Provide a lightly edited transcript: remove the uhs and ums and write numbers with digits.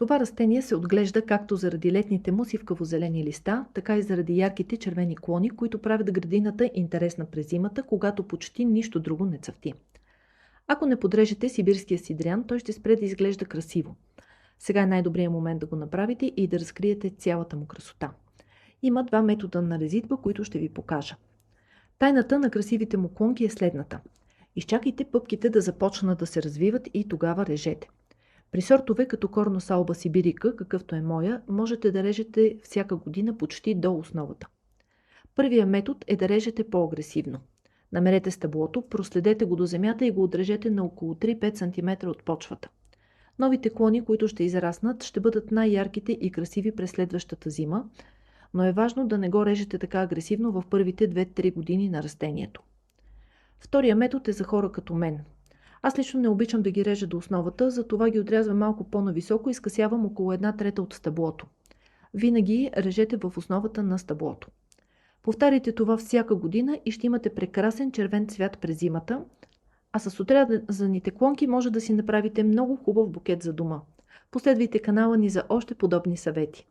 Това растение се отглежда както заради летните му сивкаво-зелени листа, така и заради ярките червени клони, които правят градината интересна през зимата, когато почти нищо друго не цъфти. Ако не подрежете сибирския сидрян, той ще спре да изглежда красиво. Сега е най-добрият момент да го направите и да разкриете цялата му красота. Има два метода на резидба, които ще ви покажа. Тайната на красивите му клонки е следната. Изчакайте пъпките да започнат да се развиват и тогава режете. При сортове като Корносалба сибирика, какъвто е моя, можете да режете всяка година почти до основата. Първият метод е да режете по-агресивно. Намерете стъблото, проследете го до земята и го отрежете на около 3-5 см от почвата. Новите клони, които ще израснат, ще бъдат най-ярките и красиви през следващата зима, но е важно да не го режете така агресивно в първите 2-3 години на растението. Втория метод е за хора като мен. Аз лично не обичам да ги режа до основата, затова ги отрязвам малко по-нависоко и скъсявам около 1/3 от стъблото. Винаги режете в основата на стъблото. Повтаряйте това всяка година и ще имате прекрасен червен цвят през зимата, а с отрязаните клонки може да си направите много хубав букет за дома. Последвайте канала ни за още подобни съвети.